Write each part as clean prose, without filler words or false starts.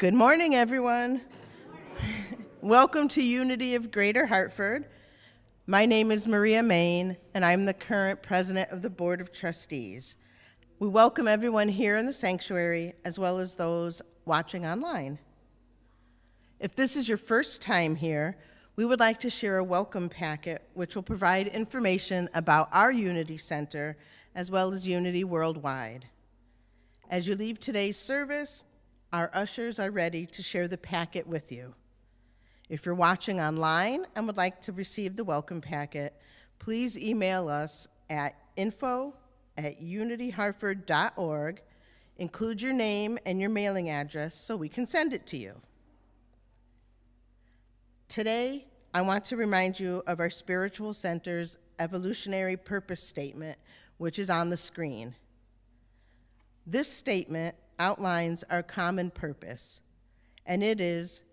Good morning, everyone. Welcome to Unity of Greater Hartford. My name is Maria Main, and I'm the current president of the Board of Trustees. We welcome everyone here in the sanctuary, as well as those watching online. If this is your first time here, we would like to share a welcome packet which will provide information about our Unity Center, as well as Unity Worldwide. As you leave today's service, our ushers are ready to share the packet with you. If you're watching online and would like to receive the welcome packet, please email us at info@unityhartford.org. Include your name and your mailing address so we can send it to you. Today, I want to remind you of our Spiritual Center's evolutionary purpose statement, which is on the screen. This statement outlines our common purpose, and it is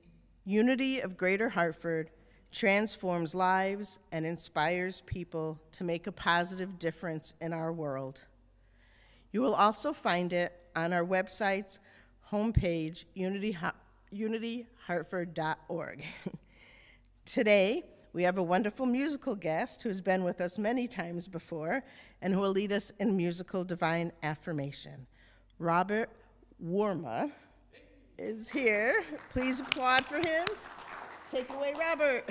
Unity of Greater Hartford transforms lives and inspires people to make a positive difference in our world. You will also find it on our website's homepage, unityhartford.org. Today, we have a wonderful musical guest who's been with us many times before and who will lead us in musical divine affirmation. Robert Warma is here. Please applaud for him. Take it away, Robert.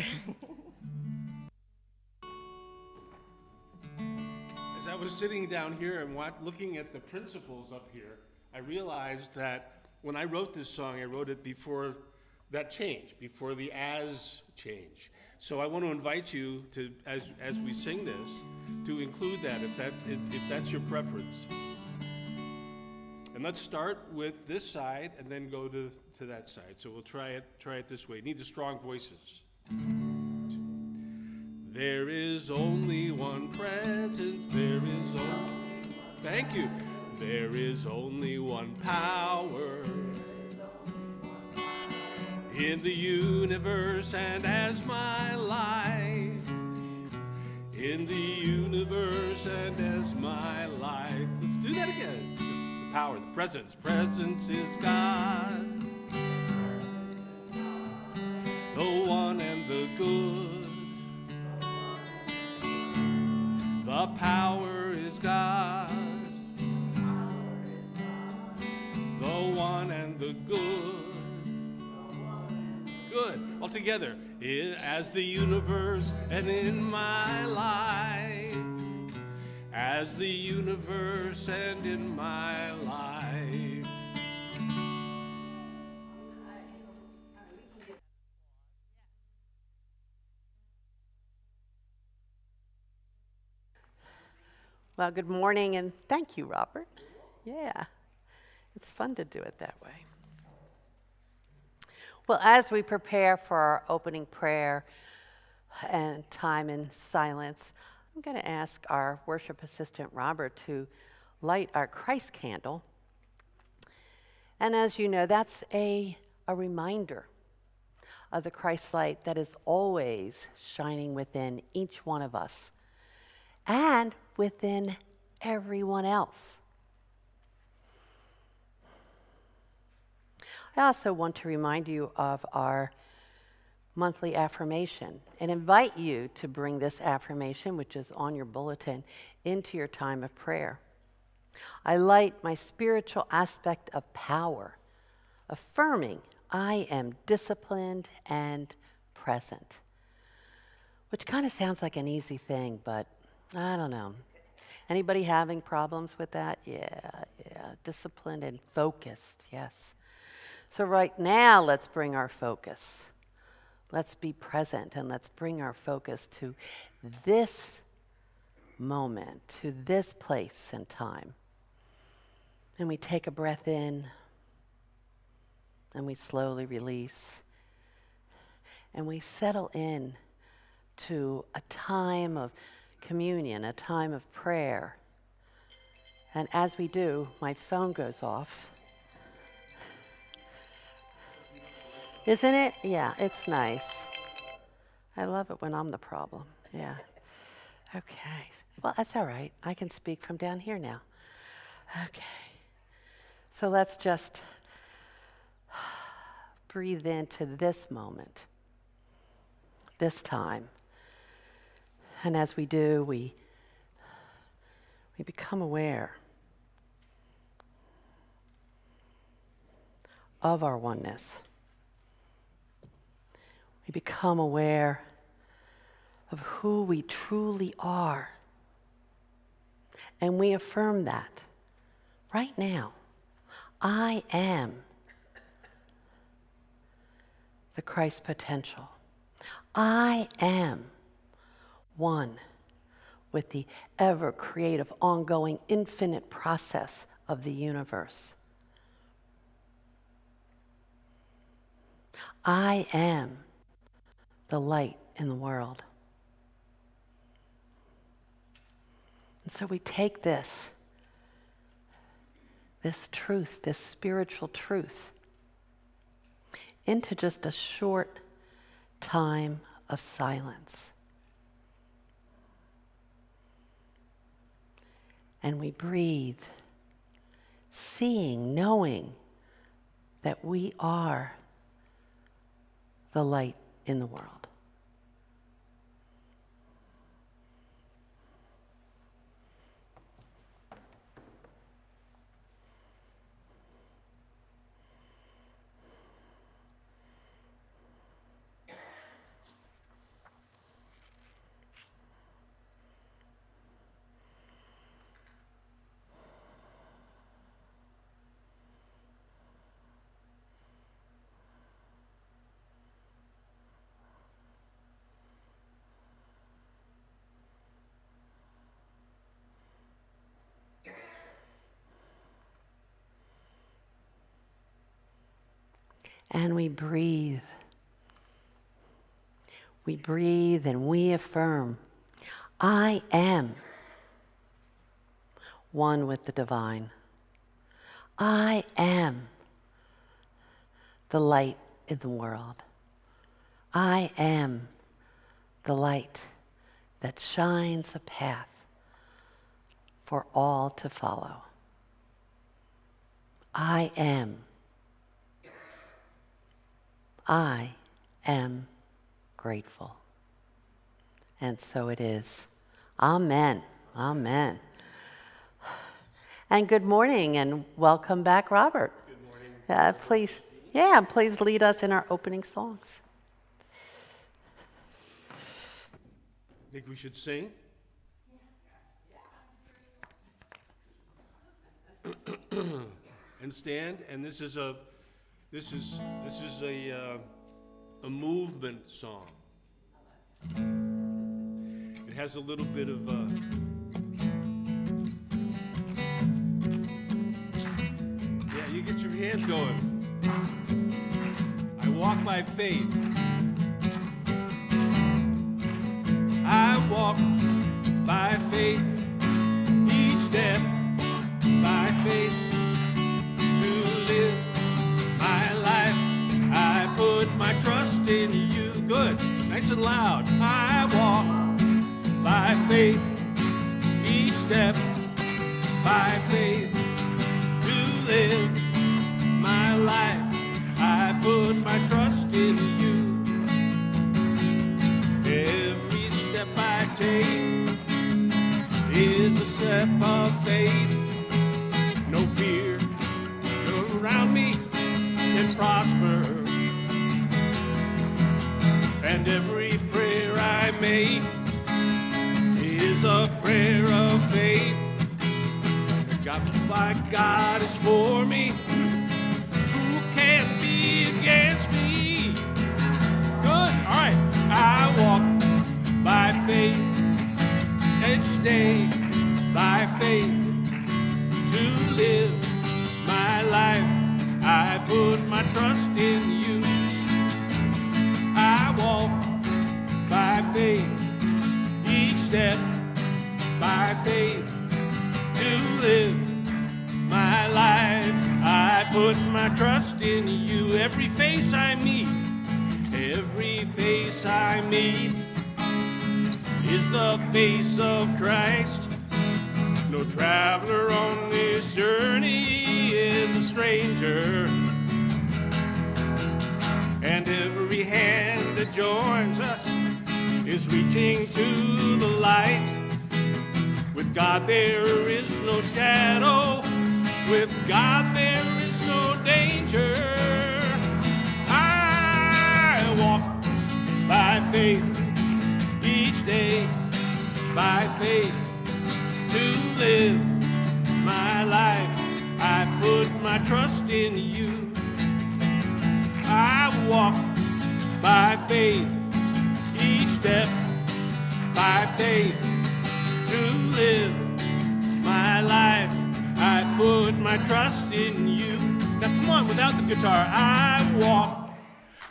As I was sitting down here and looking at the principles up here, I realized that when I wrote this song, I wrote it before that change, before the as change. So I want to invite you to, as we sing this, to include that if that's your preference. And let's start with this side and then go to that side. So we'll try it this way. It needs strong voices. There is only one presence, thank you. There is only one power in the universe and as my life. In the universe and as my life. Let's do that again. Power, the presence is God, the one and the good. The power is God, the one and the good. Good, all together. As the universe and in my life. As the universe and in my life. Well, good morning, and thank you, Robert. Yeah, it's fun to do it that way. Well, as we prepare for our opening prayer and time in silence, I'm going to ask our worship assistant, Robert, to light our Christ candle. And as you know, that's a reminder of the Christ light that is always shining within each one of us and within everyone else. I also want to remind you of our monthly affirmation and invite you to bring this affirmation, which is on your bulletin, into your time of prayer. I light my spiritual aspect of power, affirming I am disciplined and present, which kind of sounds like an easy thing, but I don't know. Anybody having problems with that? Yeah, disciplined and focused, yes. So right now, let's bring our focus. Let's be present and let's bring our focus to this moment, to this place and time. And we take a breath in and we slowly release. And we settle in to a time of communion, a time of prayer. And as we do, my phone goes off. Isn't it? Yeah, it's nice. I love it when I'm the problem. Yeah. Okay. Well, that's all right. I can speak from down here now. Okay. So let's just breathe into this moment, this time. And as we do, we become aware of our oneness. We become aware of who we truly are. And we affirm that right now. I am the Christ potential. I am one with the ever creative, ongoing, infinite process of the universe. I am the light in the world. And so we take this truth, this spiritual truth, into just a short time of silence. And we breathe, seeing, knowing that we are the light in the world. And we breathe. We breathe and we affirm, I am one with the divine. I am the light in the world. I am the light that shines a path for all to follow. I am grateful. And so it is. Amen. Amen. And good morning and welcome back, Robert. Good morning. Please lead us in our opening songs. Think we should sing? And stand, and this is a movement song. It has a little bit of yeah, you get your hands going. I walk by faith. I walk by faith, each step by faith. Put my trust in you. Good. Nice and loud. I walk by faith, each step by faith. To live my life, I put my trust in you. Every step I take is a step of faith. No fear around me can prosper. And every prayer I make is a prayer of faith. My God is for me. Who can be against me? Good. All right. I walk by faith each day, by faith to live my life. I put my trust in you. I walk by faith, each step by faith, to live my life. I put my trust in you. Every face I meet is the face of Christ. No traveler on this journey is a stranger. that joins us is reaching to the light. With God there is no shadow, with God there is no danger. I walk by faith each day, by faith to live my life. I put my trust in you. I walk by faith each step, by faith to live my life. I put my trust in you. Now come on, without the guitar. I walk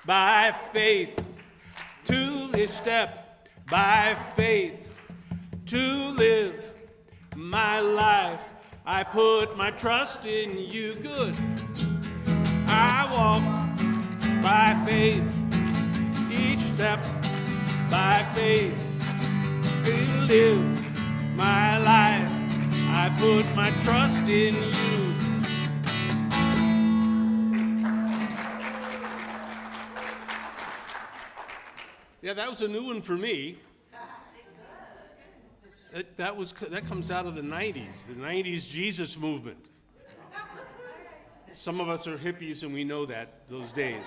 by faith to this step, by faith to live my life. I put my trust in you. Good. I walk by faith each step, by faith to live my life. I put my trust in you. Yeah, that was a new one for me. That comes out of the 90s Jesus movement. Some of us are hippies and we know that, those days.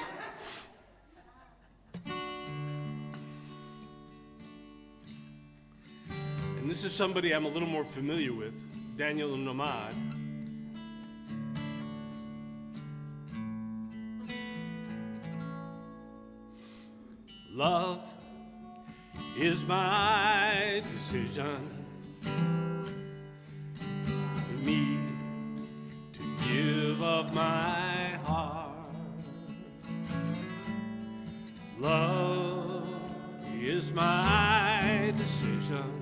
And this is somebody I'm a little more familiar with, Daniel Nomad. Love is my decision, for me to give of my heart. Love is my decision.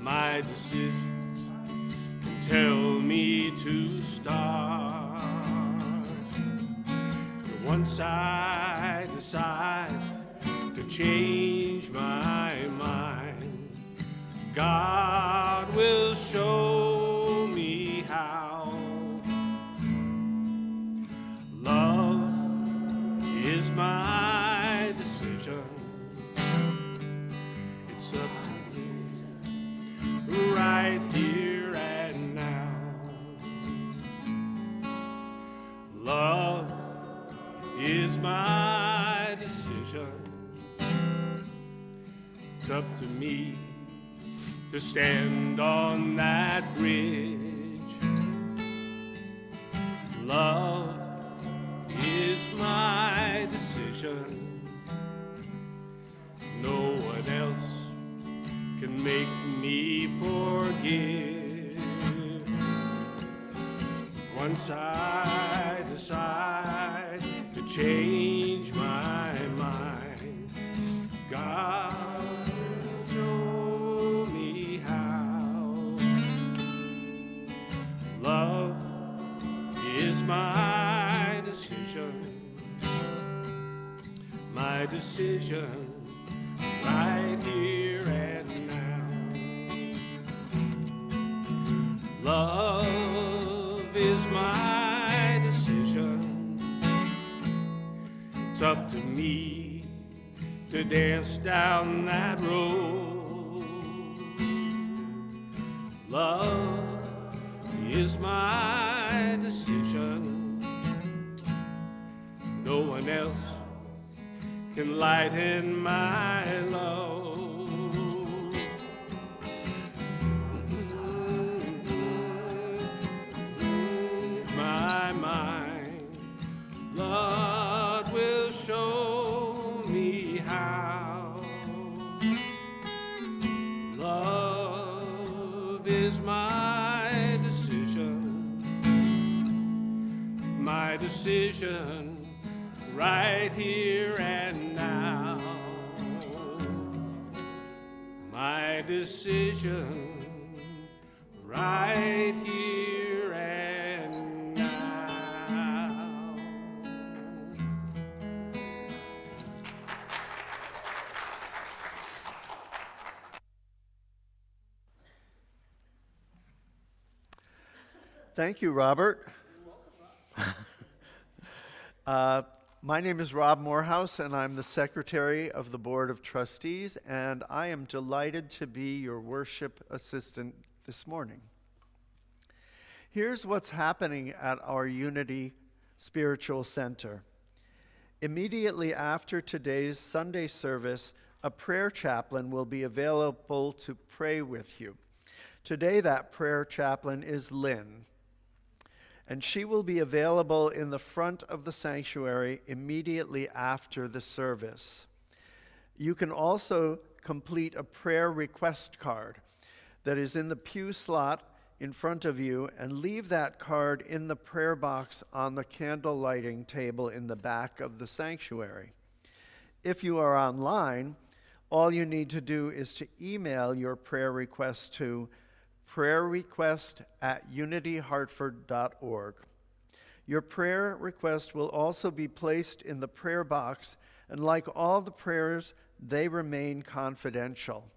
My decisions can tell me to start. But once I decide to change my mind, God will show me how. Love is my decision. It's up to me right here and now. Love is my decision. It's up to me to stand on that bridge. Love is my decision. No one else can make me forgive. Once I decide to change my mind, God will show me how. Love is my decision. My decision right here and now. Love is my decision. It's up to me to dance down that road. Love is my decision. No one else can lighten my load. My mind, Lord will show me how. Love is my decision. My decision right here and now. My decision right here and now. Thank you, Robert. My name is Rob Morehouse, and I'm the Secretary of the Board of Trustees, and I am delighted to be your worship assistant this morning. Here's what's happening at our Unity Spiritual Center. Immediately after today's Sunday service, a prayer chaplain will be available to pray with you. Today, that prayer chaplain is Lynn, and she will be available in the front of the sanctuary immediately after the service. You can also complete a prayer request card that is in the pew slot in front of you, and leave that card in the prayer box on the candle lighting table in the back of the sanctuary. If you are online, all you need to do is to email your prayer request to prayerrequest@unityhartford.org. Your prayer request will also be placed in the prayer box, and like all the prayers, they remain confidential.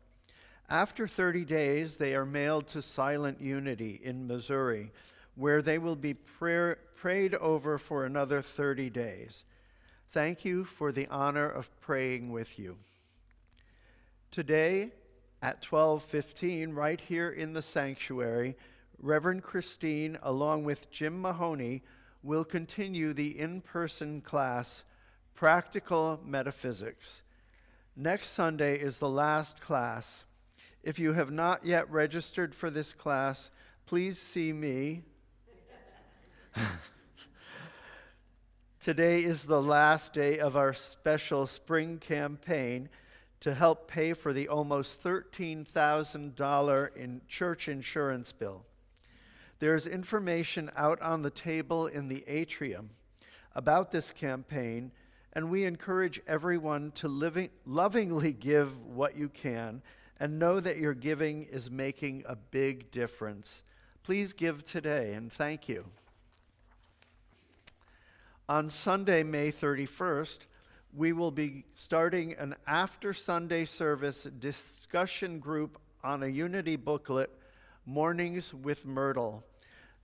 After 30 days, they are mailed to Silent Unity in Missouri, where they will be prayed over for another 30 days. Thank you for the honor of praying with you. Today, at 12:15, right here in the sanctuary, Reverend Christine, along with Jim Mahoney, will continue the in-person class, Practical Metaphysics. Next Sunday is the last class. If you have not yet registered for this class, please see me. Today is the last day of our special spring campaign to help pay for the almost $13,000 in church insurance bill. There is information out on the table in the atrium about this campaign, and we encourage everyone to lovingly give what you can and know that your giving is making a big difference. Please give today, and thank you. On Sunday, May 31st, we will be starting an after-Sunday service discussion group on a Unity booklet, Mornings with Myrtle.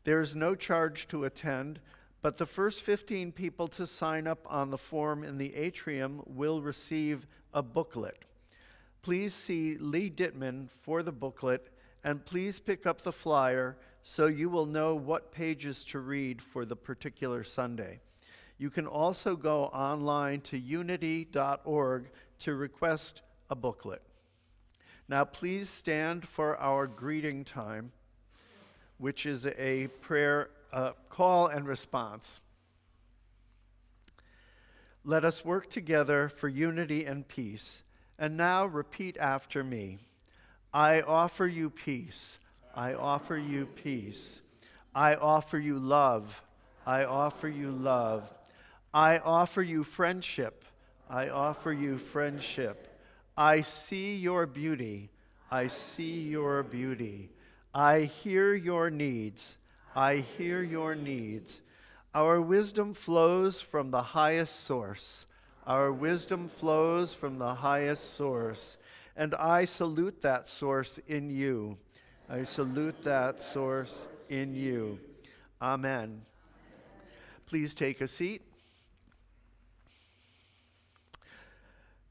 There is no charge to attend, but the first 15 people to sign up on the form in the atrium will receive a booklet. Please see Lee Dittman for the booklet, and please pick up the flyer so you will know what pages to read for the particular Sunday. You can also go online to unity.org to request a booklet. Now please stand for our greeting time, which is a prayer call and response. Let us work together for unity and peace. And now repeat after me. I offer you peace. I offer you peace. I offer you love. I offer you love. I offer you friendship. I offer you friendship. I see your beauty. I see your beauty. I hear your needs. I hear your needs. Our wisdom flows from the highest source. Our wisdom flows from the highest source. And I salute that source in you. I salute that source in you. Amen. Please take a seat.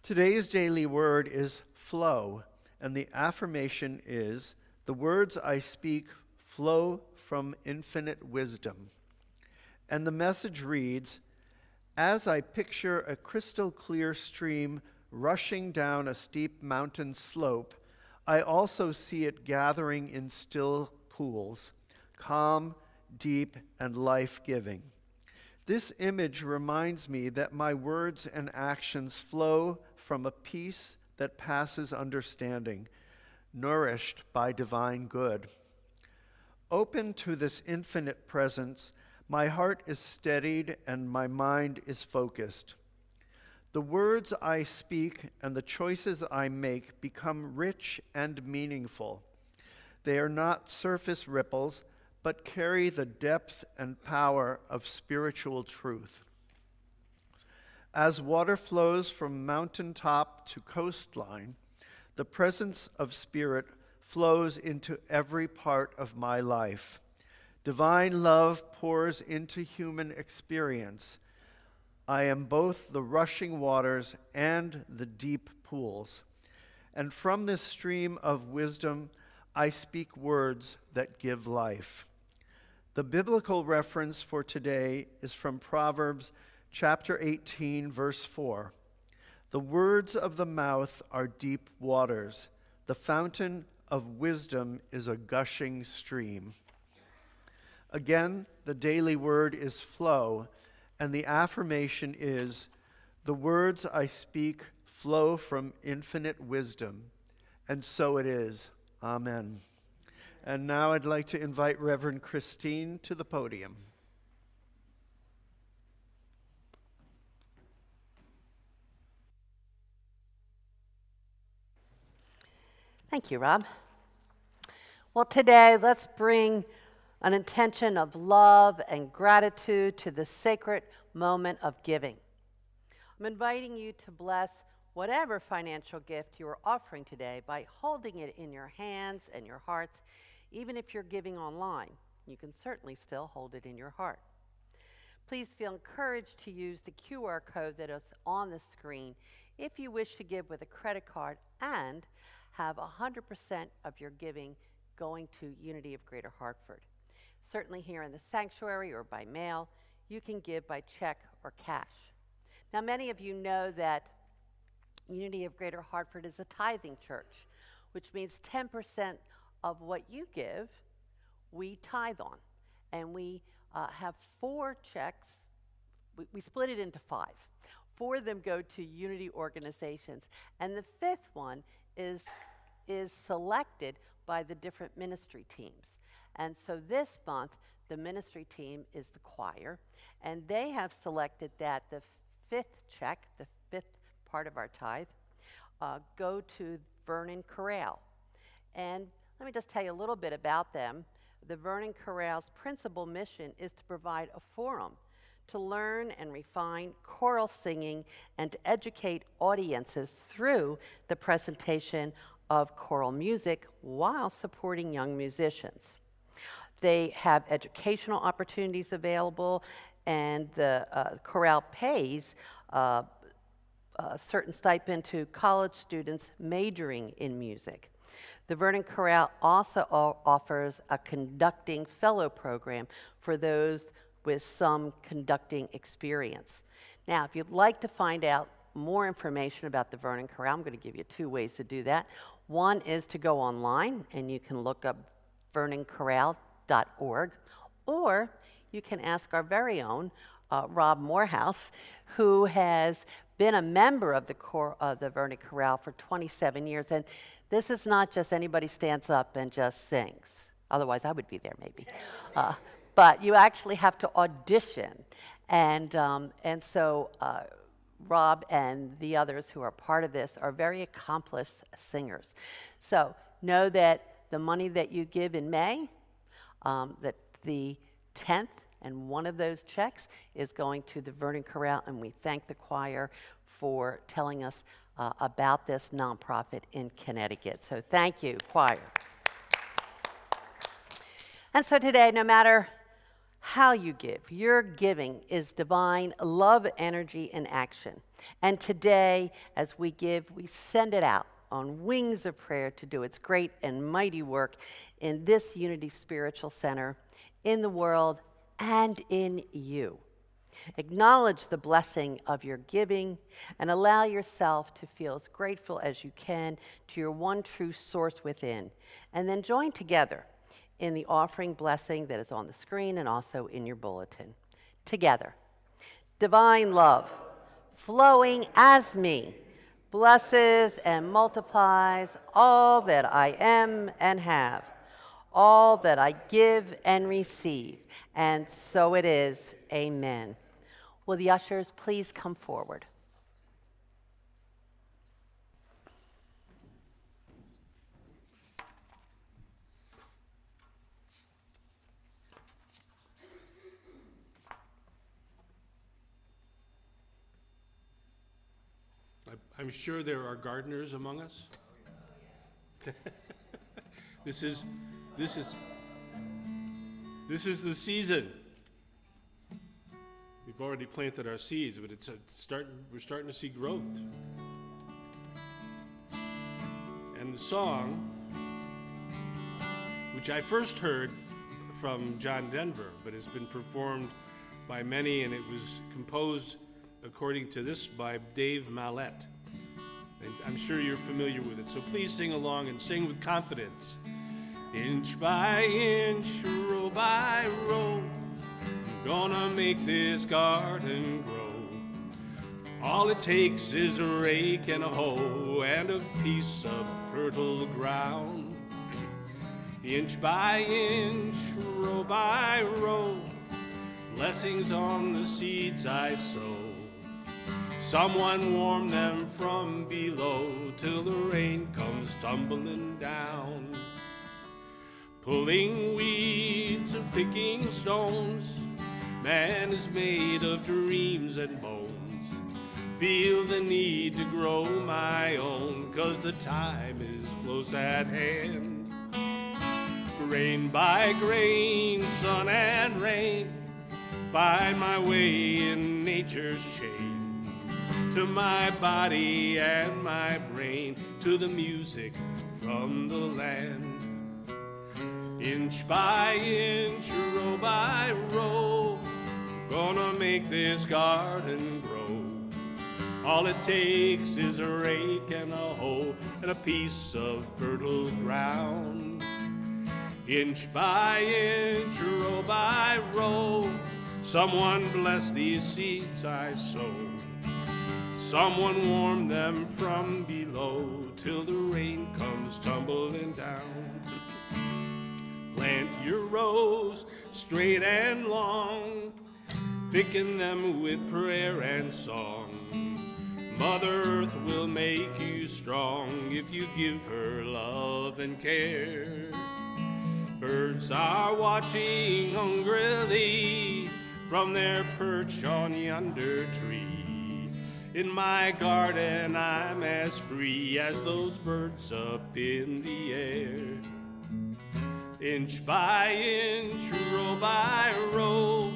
Today's daily word is flow, and the affirmation is, the words I speak flow from infinite wisdom. And the message reads, as I picture a crystal clear stream rushing down a steep mountain slope, I also see it gathering in still pools, calm, deep, and life-giving. This image reminds me that my words and actions flow from a peace that passes understanding, nourished by divine good. Open to this infinite presence, my heart is steadied and my mind is focused. The words I speak and the choices I make become rich and meaningful. They are not surface ripples, but carry the depth and power of spiritual truth. As water flows from mountaintop to coastline, the presence of Spirit flows into every part of my life. Divine love pours into human experience. I am both the rushing waters and the deep pools. And from this stream of wisdom, I speak words that give life. The biblical reference for today is from Proverbs chapter 18, verse 4. The words of the mouth are deep waters. The fountain of wisdom is a gushing stream. Again, the daily word is flow, and the affirmation is, the words I speak flow from infinite wisdom. And so it is. Amen. And now I'd like to invite Reverend Christine to the podium. Thank you, Rob. Well, today, let's bring an intention of love and gratitude to the sacred moment of giving. I'm inviting you to bless whatever financial gift you are offering today by holding it in your hands and your hearts. Even if you're giving online, you can certainly still hold it in your heart. Please feel encouraged to use the QR code that is on the screen if you wish to give with a credit card and have 100% of your giving going to Unity of Greater Hartford. Certainly here in the sanctuary or by mail, you can give by check or cash. Now, many of you know that Unity of Greater Hartford is a tithing church, which means 10% of what you give, we tithe on. And we have 4 checks. We split it into 5. 4 of them go to Unity organizations. And the 5th one is selected by the different ministry teams. And so this month, the ministry team is the choir, and they have selected that the 5th check, the 5th part of our tithe, go to Vernon Corral. And let me just tell you a little bit about them. The Vernon Corral's principal mission is to provide a forum to learn and refine choral singing and to educate audiences through the presentation of choral music while supporting young musicians. They have educational opportunities available, and the chorale pays a certain stipend to college students majoring in music. The Vernon Chorale also offers a conducting fellow program for those with some conducting experience. Now, if you'd like to find out more information about the Vernon Chorale, I'm going to give you 2 ways to do that. One is to go online, and you can look up vernonchorale.org, or you can ask our very own Rob Morehouse, who has been a member of the Vernon Chorale for 27 years. And this is not just anybody stands up and just sings. Otherwise, I would be there maybe. But you actually have to audition. And so Rob and the others who are part of this are very accomplished singers. So know that the money that you give in May, that the 10th and one of those checks is going to the Vernon Chorale, and we thank the choir for telling us about this nonprofit in Connecticut. So thank you, choir. And so today, no matter how you give, your giving is divine love, energy, and action. And today, as we give, we send it out on wings of prayer to do its great and mighty work in this Unity Spiritual Center, in the world, and in you. Acknowledge the blessing of your giving and allow yourself to feel as grateful as you can to your one true source within. And then join together in the offering blessing that is on the screen and also in your bulletin. Together, divine love, flowing as me, blesses and multiplies all that I am and have, all that I give and receive. And so it is. Amen. Will the ushers please come forward? I'm sure there are gardeners among us. This is the season. We've already planted our seeds, but we're starting to see growth. And the song, which I first heard from John Denver, but has been performed by many, and it was composed, according to this, by Dave Mallette. And I'm sure you're familiar with it, so please sing along and sing with confidence. Inch by inch, row by row, I'm gonna make this garden grow. All it takes is a rake and a hoe and a piece of fertile ground. Inch by inch, row by row, blessings on the seeds I sow. Someone warm them from below till the rain comes tumbling down. Pulling weeds and picking stones, man is made of dreams and bones. Feel the need to grow my own, 'cause the time is close at hand. Grain by grain, sun and rain, find my way in nature's chain. To my body and my brain, to the music from the land. Inch by inch, row by row, gonna make this garden grow. All it takes is a rake and a hoe and a piece of fertile ground. Inch by inch, row by row, someone bless these seeds I sow. Someone warm them from below till the rain comes tumbling down. Plant your rows straight and long, picking them with prayer and song. Mother Earth will make you strong if you give her love and care. Birds are watching hungrily from their perch on yonder tree. In my garden I'm as free as those birds up in the air. Inch by inch, row by row,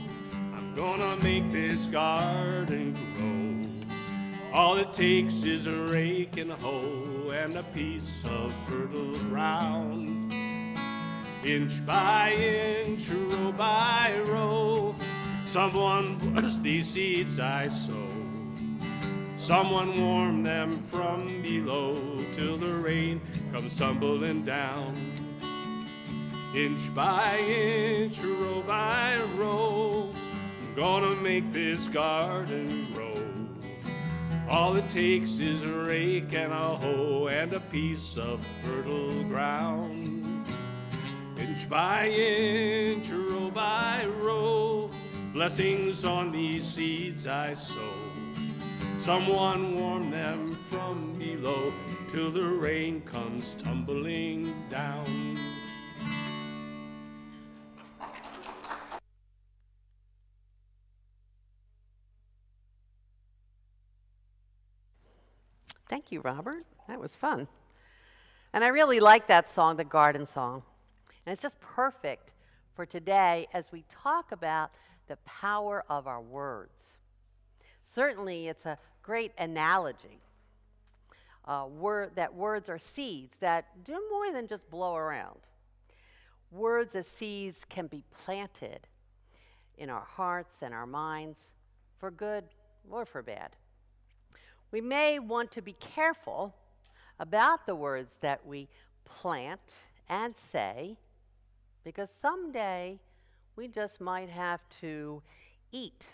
I'm gonna make this garden grow. All it takes is a rake and a hoe and a piece of fertile ground. Inch by inch, row by row, someone bless these seeds I sow. Someone warm them from below till the rain comes tumbling down. Inch by inch, row by row, I'm gonna make this garden grow. All it takes is a rake and a hoe and a piece of fertile ground. Inch by inch, row by row, blessings on these seeds I sow. Someone warm them from below till the rain comes tumbling down. Thank you, Robert. That was fun. And I really like that song, the garden song. And it's just perfect for today as we talk about the power of our words. Certainly, it's a great analogy. That words are seeds that do more than just blow around. Words as seeds can be planted in our hearts and our minds for good or for bad. We may want to be careful about the words that we plant and say, because someday we just might have to eat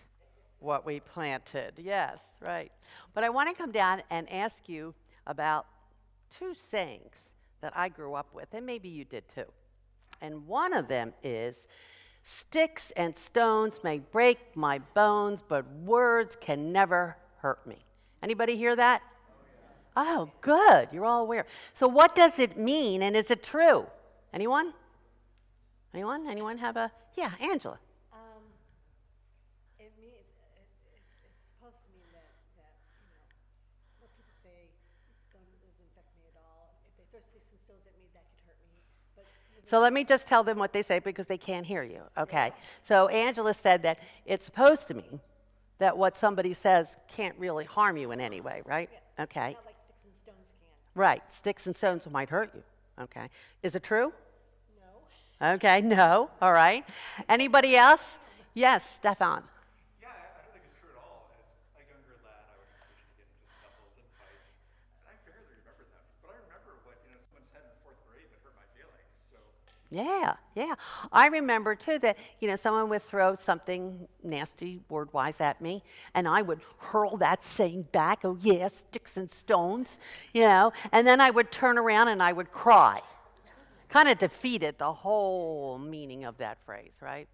what we planted. Yes, right. But I want to come down and ask you about two sayings that I grew up with, and maybe you did too. And one of them is, sticks and stones may break my bones, but words can never hurt me. Anybody hear that? Oh, good. You're all aware. So what does it mean, and is it true? Anyone? Anyone? Anyone have a... Yeah, Angela. It means it's supposed to mean that what people say doesn't affect me at all. If they throw sticks and stones at me, that could hurt me. But So let me just tell them what they say because they can't hear you. Okay. So Angela said that it's supposed to mean that what somebody says can't really harm you in any way, right? Okay. Not like sticks and stones can. Right. Sticks and stones might hurt you. Okay. Is it true? No. Okay. No. All right. Anybody else? Yes, Stefan. Yeah, I don't think it's true at all. As a younger lad, I would occasionally get into scuffles and fights, and I barely remember them. But I remember what someone said in the fourth grade that hurt my feelings. So Yeah, yeah. I remember too that, someone would throw something nasty word-wise at me, and I would hurl that saying back, oh yeah, sticks and stones, and then I would turn around and I would cry. Kind of defeated the whole meaning of that phrase, right?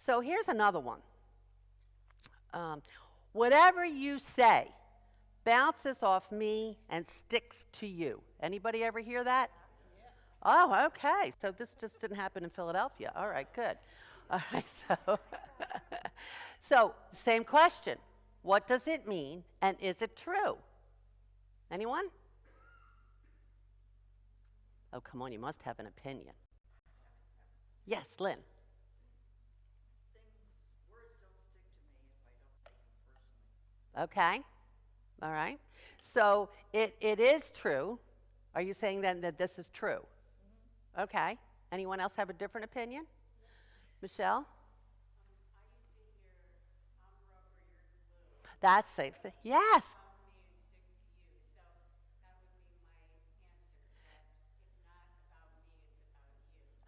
So here's another one. Whatever you say bounces off me and sticks to you. Anybody ever hear that? Oh, okay. So this just didn't happen in Philadelphia. All right, good. All right, so same question. What does it mean, and is it true? Anyone? Oh, come on, you must have an opinion. Yes, Lynn. Okay. All right. So it is true. Are you saying then that this is true? Mm-hmm. Okay. Anyone else have a different opinion? Michelle? That's safe. Yes.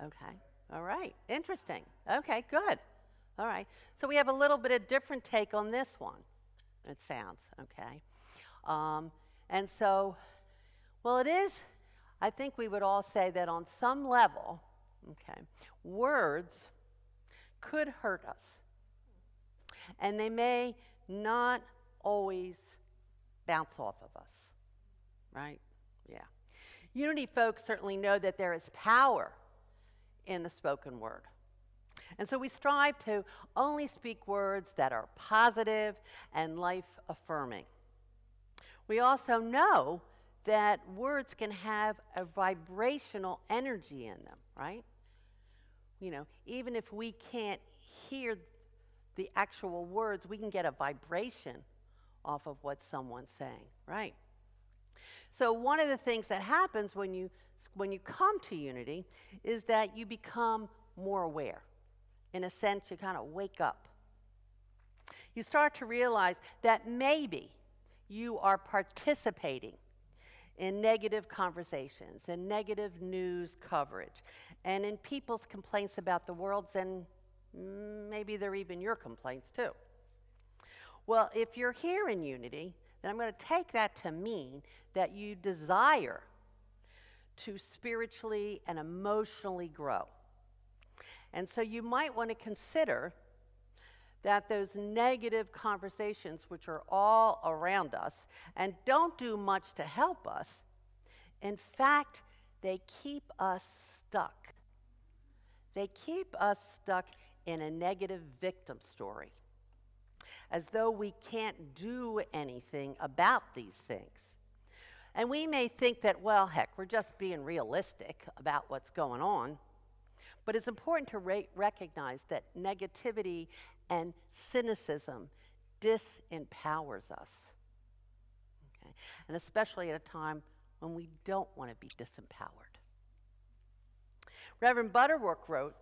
Okay. All right. Interesting. Okay, good. All right. So we have a little bit of different take on this one. It sounds, okay. And so, well, it is, I think we would all say that on some level, okay, words could hurt us. And they may not always bounce off of us, right? Yeah. Unity folks certainly know that there is power in the spoken word. And so we strive to only speak words that are positive and life-affirming. We also know that words can have a vibrational energy in them, right? Even if we can't hear the actual words, we can get a vibration off of what someone's saying, right? So one of the things that happens when you come to Unity is that you become more aware. In a sense, you kind of wake up. You start to realize that maybe you are participating in negative conversations and negative news coverage and in people's complaints about the world, and maybe they're even your complaints too. Well, if you're here in Unity, then I'm going to take that to mean that you desire to spiritually and emotionally grow. And so you might want to consider that those negative conversations, which are all around us and don't do much to help us, in fact, they keep us stuck. They keep us stuck in a negative victim story, as though we can't do anything about these things. And we may think that, well, heck, we're just being realistic about what's going on. But it's important to recognize that negativity and cynicism disempowers us. Okay? And especially at a time when we don't want to be disempowered. Reverend Butterworth wrote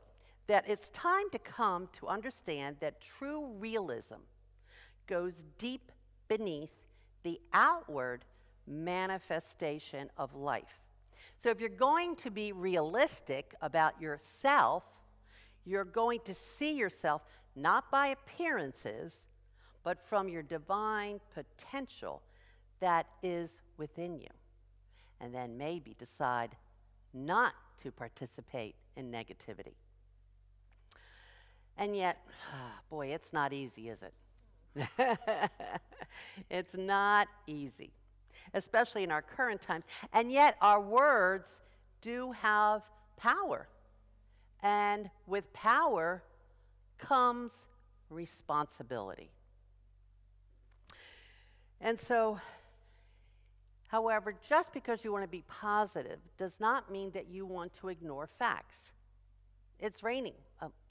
that it's time to come to understand that true realism goes deep beneath the outward manifestation of life. So if you're going to be realistic about yourself, you're going to see yourself not by appearances, but from your divine potential that is within you. And then maybe decide not to participate in negativity. And yet, boy, it's not easy, is it? It's not easy, especially in our current times. And yet our words do have power. And with power comes responsibility. And so, however, just because you want to be positive does not mean that you want to ignore facts. It's raining.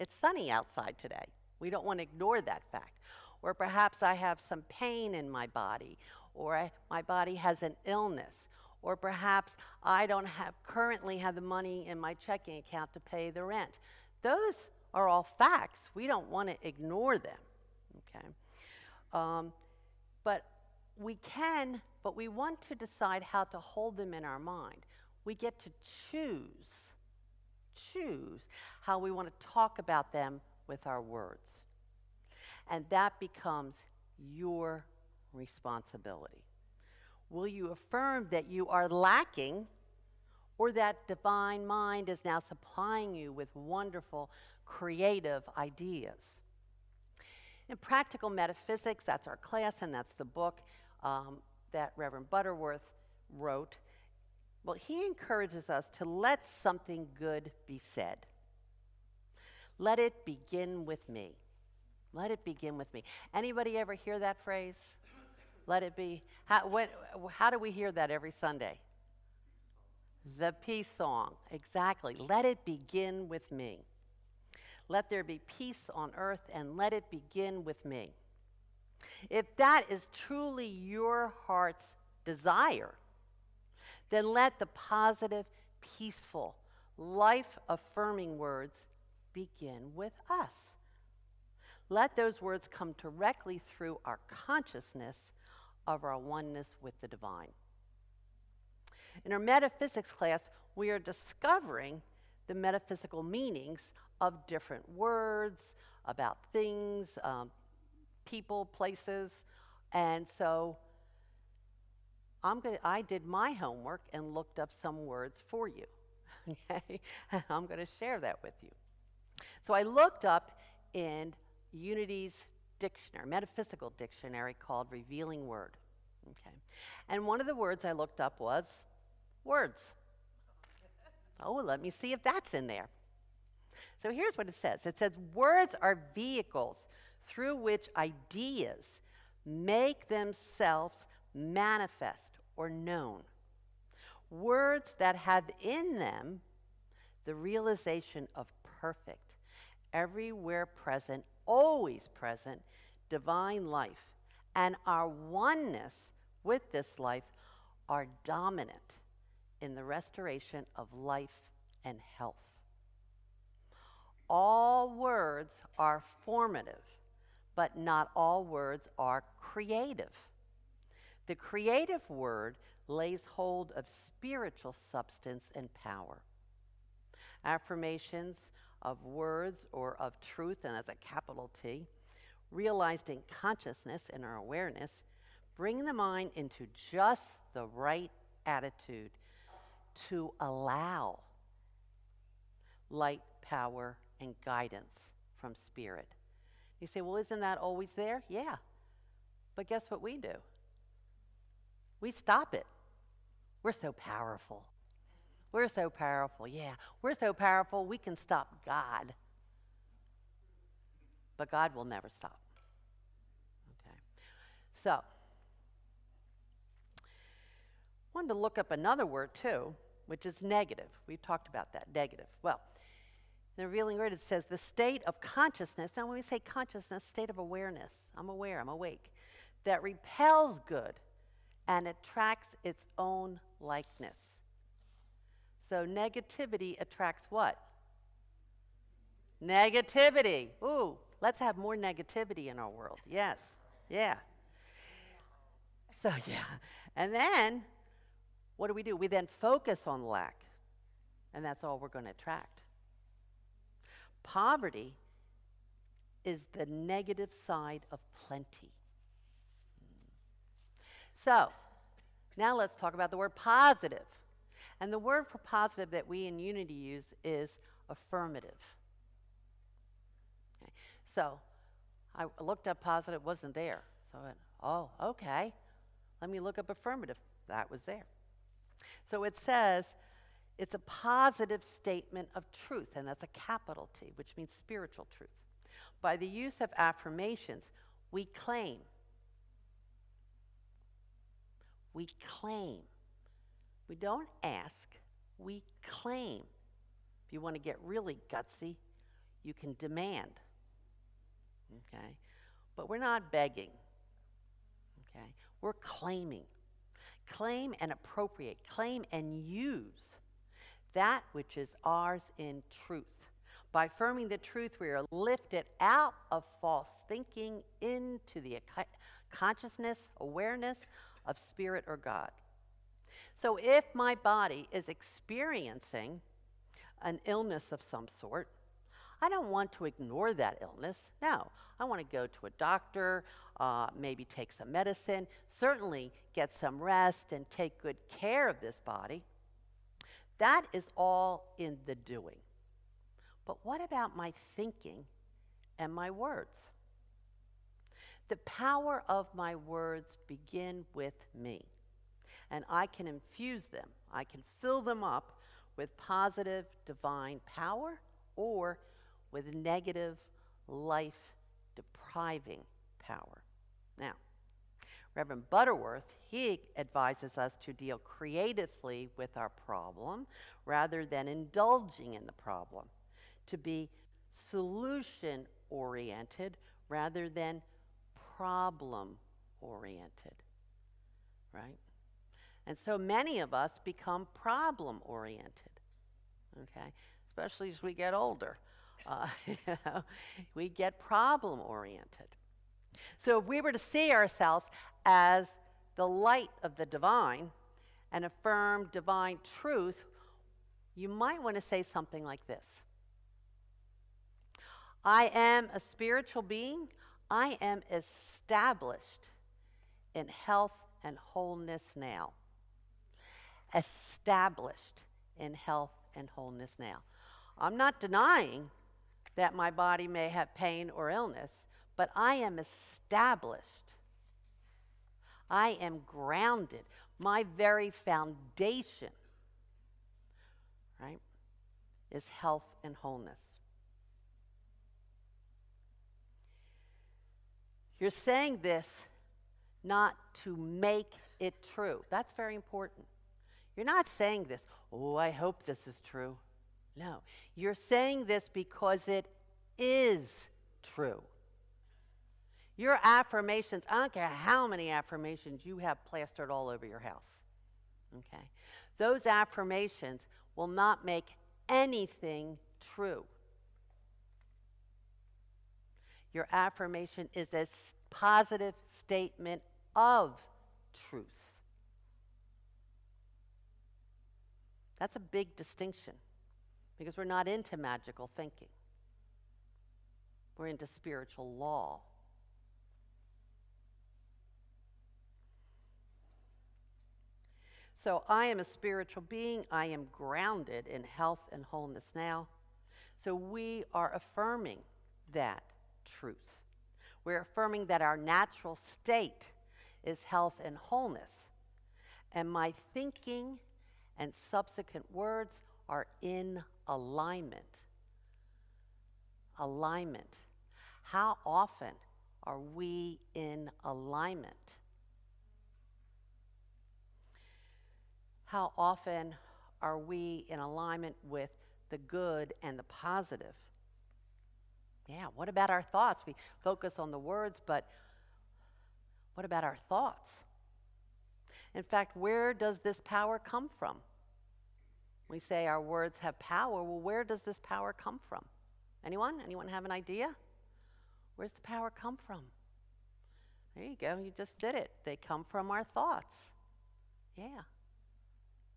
It's sunny outside today. We don't want to ignore that fact. or perhaps I have some pain in my body, or my body has an illness, or perhaps I don't currently have the money in my checking account to pay the rent. Those are all facts. We don't want to ignore them, okay? But we want to decide how to hold them in our mind. We get to choose how we want to talk about them with our words. And that becomes your responsibility. Will you affirm that you are lacking, or that divine mind is now supplying you with wonderful, creative ideas? In Practical Metaphysics, that's our class, and that's the book that Reverend Butterworth wrote. Well, he encourages us to let something good be said. Let it begin with me. Let it begin with me. Anybody ever hear that phrase? Let it be. How do we hear that every Sunday? The peace song. Exactly. Let it begin with me. Let there be peace on earth, and let it begin with me. If that is truly your heart's desire, then let the positive, peaceful, life-affirming words begin with us. Let those words come directly through our consciousness of our oneness with the divine. In our metaphysics class, we are discovering the metaphysical meanings of different words, about things, people, places, and so I did my homework and looked up some words for you. Okay, and I'm going to share that with you. So I looked up in Unity's dictionary, metaphysical dictionary, called Revealing Word. Okay, and one of the words I looked up was words. Oh, let me see if that's in there. So here's what it says. It says, words are vehicles through which ideas make themselves manifest or known. Words that have in them the realization of perfect, everywhere present, always present, divine life, and our oneness with this life are dominant in the restoration of life and health. All words are formative, but not all words are creative. The creative word lays hold of spiritual substance and power. Affirmations of words or of truth, and that's a capital T, realized in consciousness and our awareness, bring the mind into just the right attitude to allow light, power, and guidance from spirit. You say, well, isn't that always there? Yeah. But guess what we do? We stop it. We're so powerful. We're so powerful, yeah. We're so powerful, we can stop God. But God will never stop. Okay. So, I wanted to look up another word too, which is negative. We've talked about that, negative. Well, in the Revealing Word, it says the state of consciousness. Now, when we say consciousness, state of awareness, I'm aware, I'm awake, that repels good and attracts its own likeness. So negativity attracts what? Negativity. Ooh, let's have more negativity in our world. Yes, yeah. So, yeah. And then, what do? We then focus on lack, and that's all we're going to attract. Poverty is the negative side of plenty. So, now let's talk about the word positive. And the word for positive that we in Unity use is affirmative. Okay. So, I looked up positive, wasn't there. So I went, oh, okay. Let me look up affirmative. That was there. So it says, it's a positive statement of truth, and that's a capital T, which means spiritual truth. By the use of affirmations, we claim. We claim. We don't ask, we claim. If you want to get really gutsy, you can demand. Okay? But we're not begging, okay? We're claiming. Claim and appropriate. Claim and use that which is ours in truth. By affirming the truth, we are lifted out of false thinking into the consciousness, awareness of spirit or God. So if my body is experiencing an illness of some sort, I don't want to ignore that illness. No, I want to go to a doctor, maybe take some medicine, certainly get some rest and take good care of this body. That is all in the doing. But what about my thinking and my words? The power of my words begin with me, and I can infuse them. I can fill them up with positive divine power or with negative life-depriving power. Now, Reverend Butterworth, he advises us to deal creatively with our problem rather than indulging in the problem, to be solution-oriented rather than problem-oriented, right? And so many of us become problem-oriented, okay? Especially as we get older. We get problem-oriented. So if we were to see ourselves as the light of the divine and affirm divine truth, you might want to say something like this. I am a spiritual being. I am established in health and wholeness now. Established in health and wholeness now. I'm not denying that my body may have pain or illness, but I am established. I am grounded. My very foundation, right, is health and wholeness. You're saying this not to make it true. That's very important. You're not saying this, oh, I hope this is true. No, you're saying this because it is true. Your affirmations, I don't care how many affirmations you have plastered all over your house, okay? Those affirmations will not make anything true. Your affirmation is a positive statement of truth. That's a big distinction because we're not into magical thinking. We're into spiritual law. So I am a spiritual being. I am grounded in health and wholeness now. So we are affirming that truth. We're affirming that our natural state is health and wholeness. And my thinking and subsequent words are in alignment. Alignment. How often are we in alignment? How often are we in alignment with the good and the positive? Yeah, what about our thoughts? We focus on the words, but what about our thoughts? In fact, where does this power come from? We say our words have power. Well, where does this power come from? Anyone? Anyone have an idea? Where's the power come from? There you go. You just did it. They come from our thoughts. Yeah.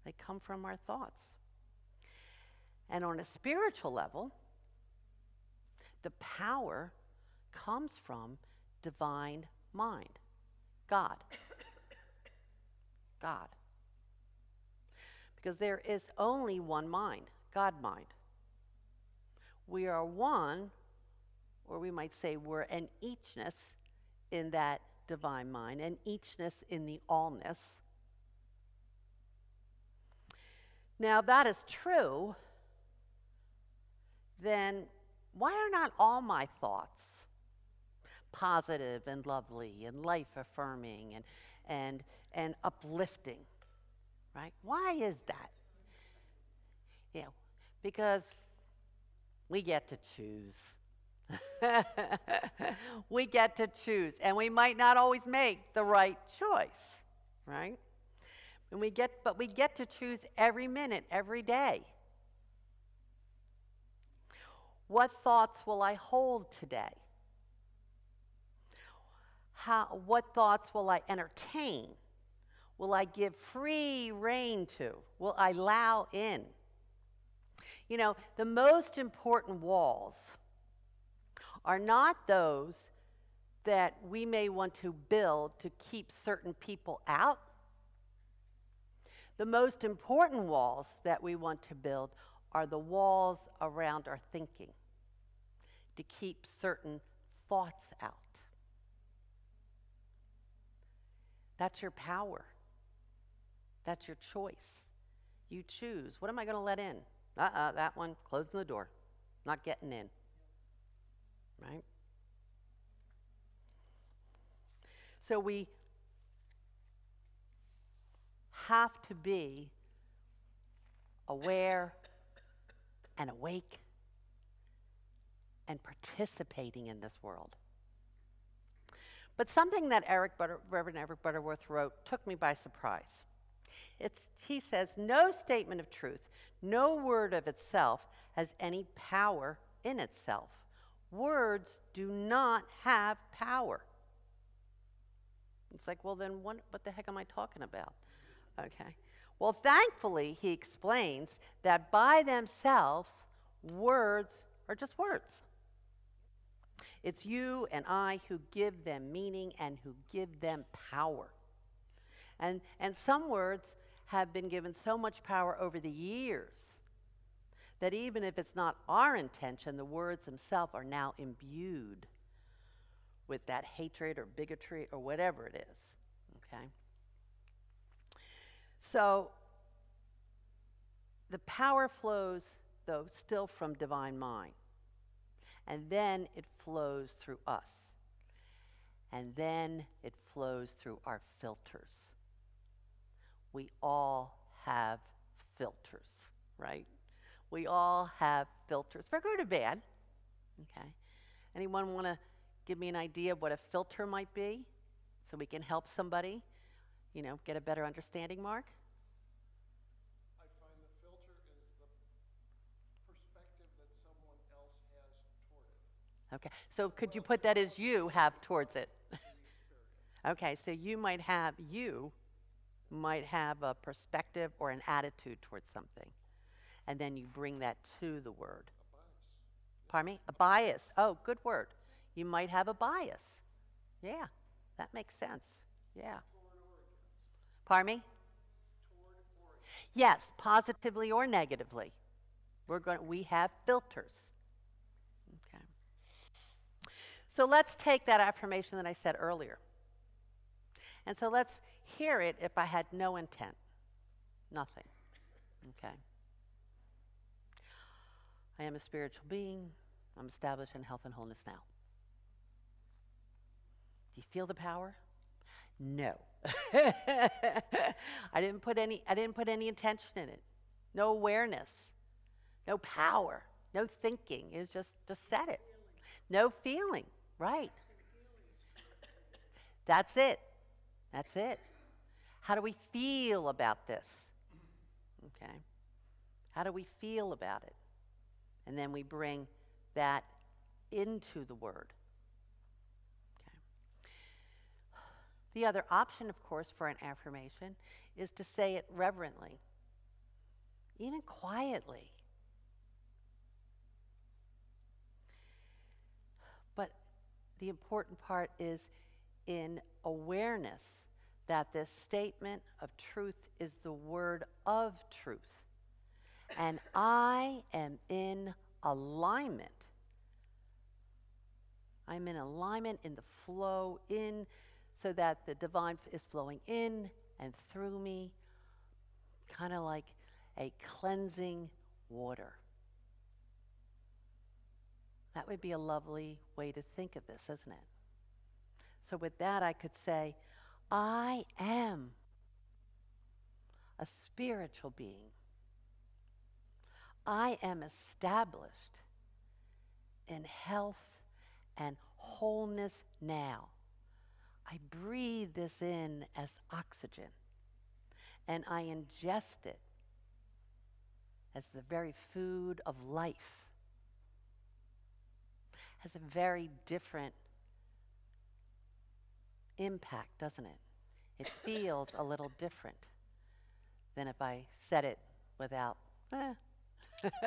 They come from our thoughts. And on a spiritual level, the power comes from divine mind, God. God. Because there is only one mind, God mind. We are one, or we might say we're an eachness in that divine mind, an eachness in the allness. Now, if that is true, then why are not all my thoughts positive and lovely and life-affirming and uplifting, right? Why is that? Yeah, because we get to choose. We get to choose, and we might not always make the right choice, right? But we get to choose every minute, every day. What thoughts will I hold today? What thoughts will I entertain? Will I give free rein to? Will I allow in? You know, the most important walls are not those that we may want to build to keep certain people out. The most important walls that we want to build are the walls around our thinking to keep certain thoughts out. That's your power. That's your choice. You choose. What am I going to let in? That one, closing the door. Not getting in. Right? So we have to be aware and awake and participating in this world. But something that Reverend Eric Butterworth wrote took me by surprise. He says, no statement of truth, no word of itself has any power in itself. Words do not have power. It's like, well, then what the heck am I talking about? Okay. Well, thankfully, he explains that by themselves, words are just words. It's you and I who give them meaning and who give them power. And some words have been given so much power over the years that even if it's not our intention, the words themselves are now imbued with that hatred or bigotry or whatever it is. Okay? So the power flows, though, still from divine mind. And then it flows through us. And then it flows through our filters. We all have filters, right? We all have filters, for good or bad. Okay. Anyone want to give me an idea of what a filter might be so we can help somebody, get a better understanding, Mark? I find the filter is the perspective that someone else has toward it. Okay, so could you put that as you have towards it? Okay, so you might have a perspective or an attitude towards something, and then you bring that to the word. A bias. Pardon me? A bias. Oh, good word. You might have a bias. Yeah, that makes sense. Yeah. Toward or against. Pardon me? Toward or against. Yes, positively or negatively. We have filters. Okay. So let's take that affirmation that I said earlier. And so let's hear it if I had no intent. Nothing. Okay. I am a spiritual being. I'm established in health and wholeness now. Do you feel the power? No. I didn't put any intention in it. No awareness. No power. No thinking. It was just said it. No feeling. Right. That's it. That's it. How do we feel about this? Okay. How do we feel about it? And then we bring that into the word. Okay. The other option, of course, for an affirmation is to say it reverently, even quietly. But the important part is in awareness that this statement of truth is the word of truth. And I am in alignment. I'm in alignment in the flow in so that the divine is flowing in and through me, kind of like a cleansing water. That would be a lovely way to think of this, isn't it? So with that, I could say, I am a spiritual being. I am established in health and wholeness now. I breathe this in as oxygen, and I ingest it as the very food of life. Has a very different impact, doesn't it? It feels a little different than if I said it without,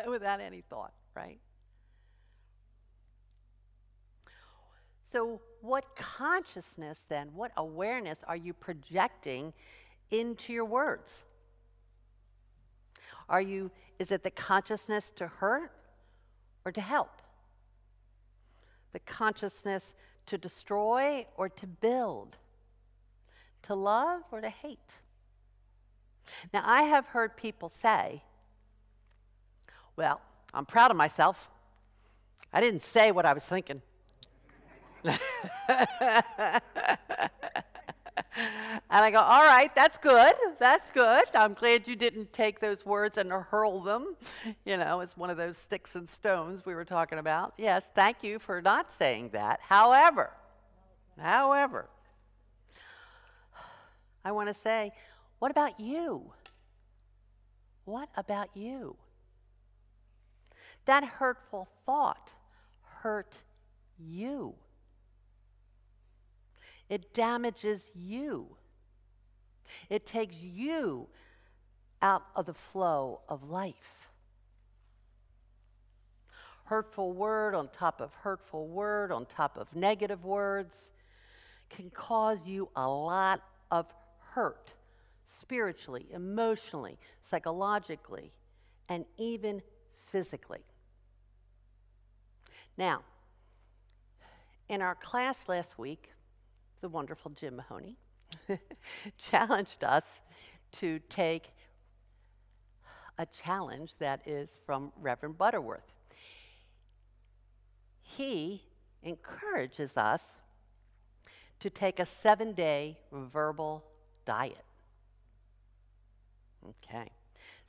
without any thought, right? So what consciousness then, what awareness are you projecting into your words? Is it the consciousness to hurt or to help? The consciousness to destroy or to build? To love or to hate? Now, I have heard people say, well, I'm proud of myself. I didn't say what I was thinking. And I go, all right, that's good. That's good. I'm glad you didn't take those words and hurl them, as one of those sticks and stones we were talking about. Yes, thank you for not saying that. However, I want to say, what about you? What about you? That hurtful thought hurt you. It damages you. It takes you out of the flow of life. Hurtful word on top of hurtful word on top of negative words can cause you a lot of hurt, spiritually, emotionally, psychologically, and even physically. Now, in our class last week, the wonderful Jim Mahoney challenged us to take a challenge that is from Reverend Butterworth. He encourages us to take a 7-day verbal diet. Okay,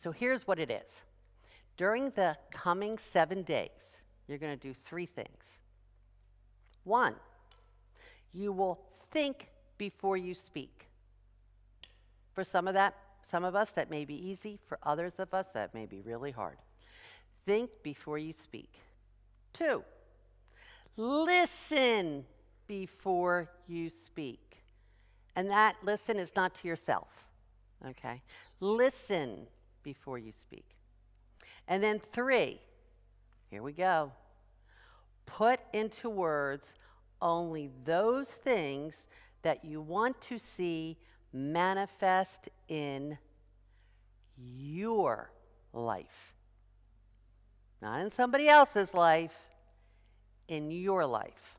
so here's what it is. During the coming 7 days, you're going to do 3 things. 1, you will think before you speak. For some of us, that may be easy. For others of us, that may be really hard. Think before you speak. 2, listen before you speak. And that listen is not to yourself, okay? Listen before you speak. And then 3, here we go. Put into words only those things that you want to see manifest in your life. Not in somebody else's life, in your life.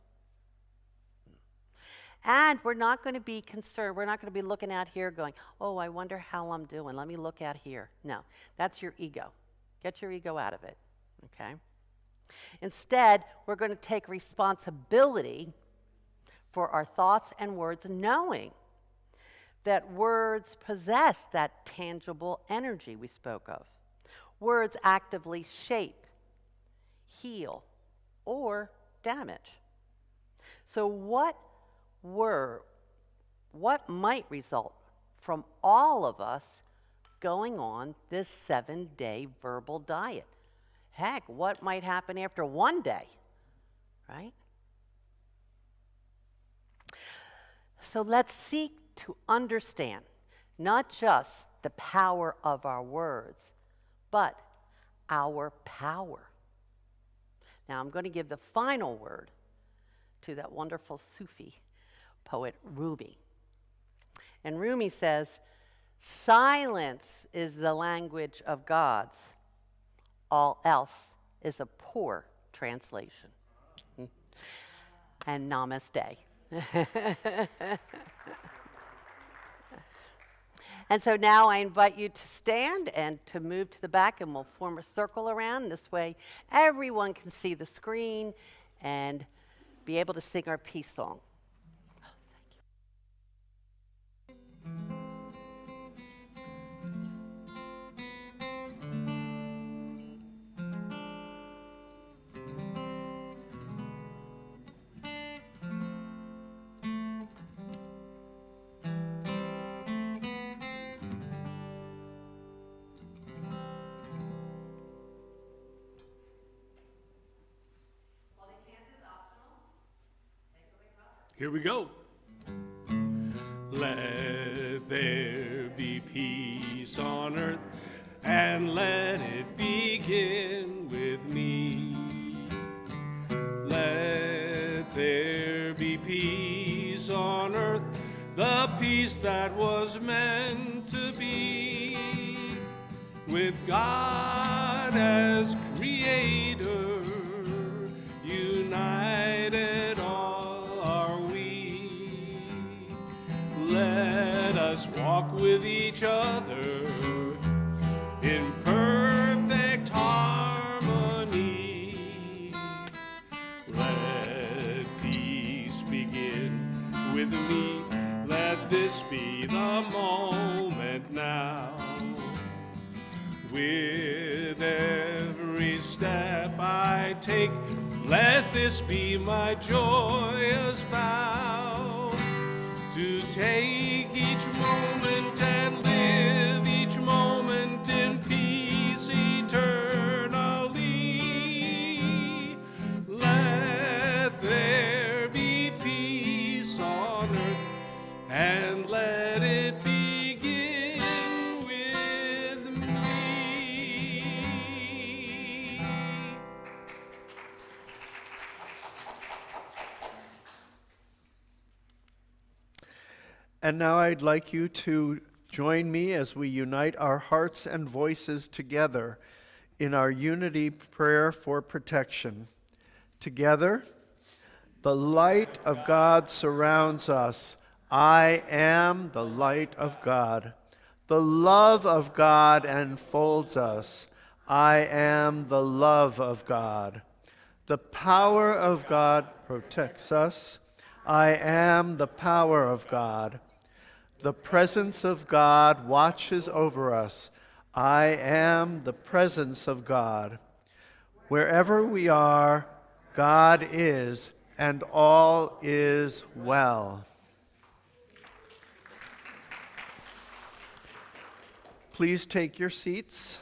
And we're not going to be concerned. We're not going to be looking out here going, oh, I wonder how I'm doing. Let me look out here. No, that's your ego. Get your ego out of it, okay? Instead, we're going to take responsibility for our thoughts and words, knowing that words possess that tangible energy we spoke of. Words actively shape, heal, or damage. So what might result from all of us going on this 7-day verbal diet? Heck, what might happen after 1 day, right? So let's seek to understand not just the power of our words, but our power. Now, I'm going to give the final word to that wonderful Sufi poet, Rumi. And Rumi says, silence is the language of gods. All else is a poor translation. And namaste. And so now I invite you to stand and to move to the back, and we'll form a circle around. This way everyone can see the screen and be able to sing our peace song. Here we go. Let there be peace on earth, and let it begin with me. Let there be peace on earth, the peace that was meant to be. With God as creator, united all are we. Let us walk with each other in perfect harmony. Let peace begin with me. Let this be the moment now. With every step I take, let this be my joyous vow, to take each moment and live each moment in peace eternally. Let there be peace on earth, and let it begin with me. And now I'd like you to join me as we unite our hearts and voices together in our unity prayer for protection. Together, the light of God surrounds us. I am the light of God. The love of God enfolds us. I am the love of God. The power of God protects us. I am the power of God. The presence of God watches over us. I am the presence of God. Wherever we are, God is, and all is well. Please take your seats.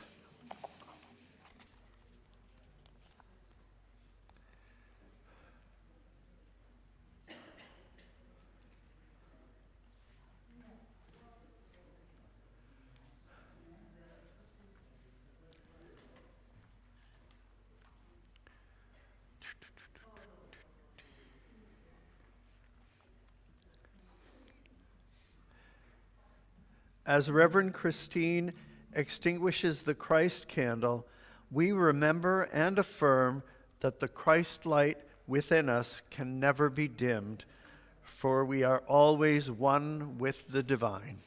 As Reverend Christine extinguishes the Christ candle, we remember and affirm that the Christ light within us can never be dimmed, for we are always one with the divine.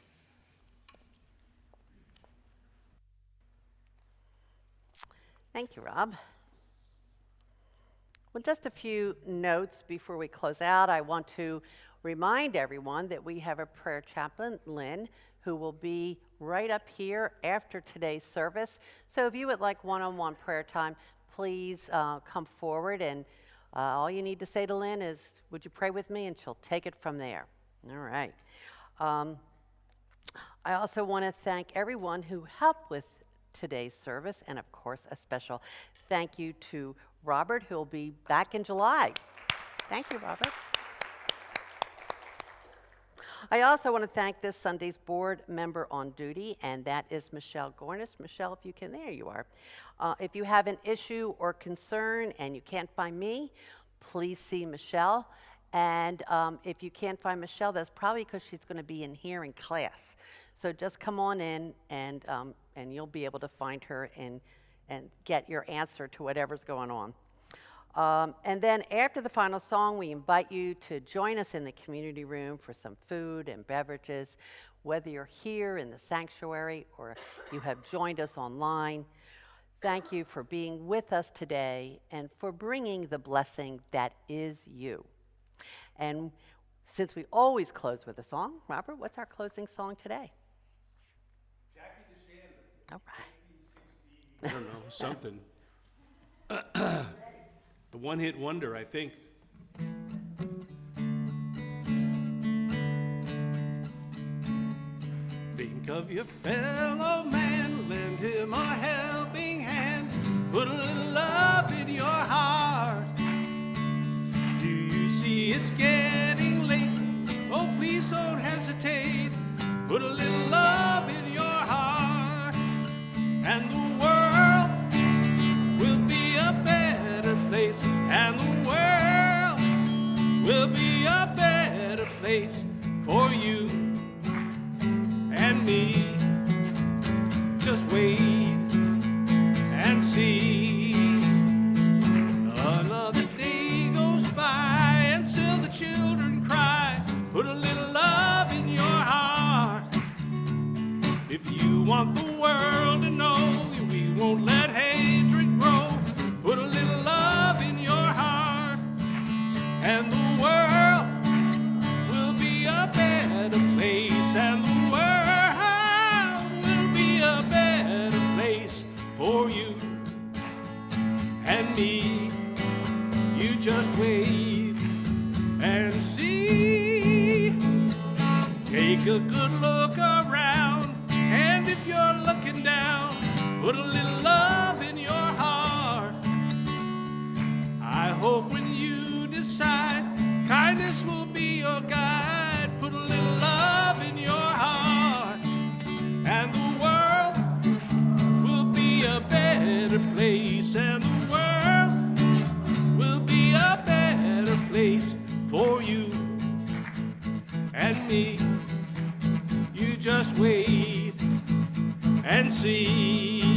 Thank you, Rob. Well, just a few notes before we close out. I want to remind everyone that we have a prayer chaplain, Lynn, who will be right up here after today's service. So if you would like one-on-one prayer time, please come forward, and all you need to say to Lynn is, would you pray with me? And she'll take it from there. All right. I also want to thank everyone who helped with today's service, and of course, a special thank you to Robert, who will be back in July. Thank you, Robert. I also want to thank this Sunday's board member on duty, and that is Michelle Gornish. Michelle, if you can, there you are. If you have an issue or concern and you can't find me, please see Michelle. And if you can't find Michelle, that's probably because she's going to be in here in class. So just come on in, and you'll be able to find her and get your answer to whatever's going on. And then after the final song, we invite you to join us in the community room for some food and beverages, whether you're here in the sanctuary or you have joined us online. Thank you for being with us today and for bringing the blessing that is you. And since we always close with a song, Robert, what's our closing song today? Jackie DeShannon. All right. I don't know, something. The one-hit wonder, I think. Think of your fellow man, lend him a helping hand, put a little love in your heart. Do you see it's getting please don't hesitate. Put a little love in your heart, and the world will be a better place, and the world will be a better place for you and me. Just wait and see. Another day goes by and still the children cry. Put a little love in your heart. If you want the world to know we won't let hatred grow, put a little love in your heart, and the world will be a better place, and the world will be a better place for you and me. You just wait and see. Take a good look around, and if you're looking down, put a little love in your heart. I hope when you decide kindness will be your guide, put a little love in your heart, and the world will be a better place, and the world will be a better place for you and me. You just wait and see.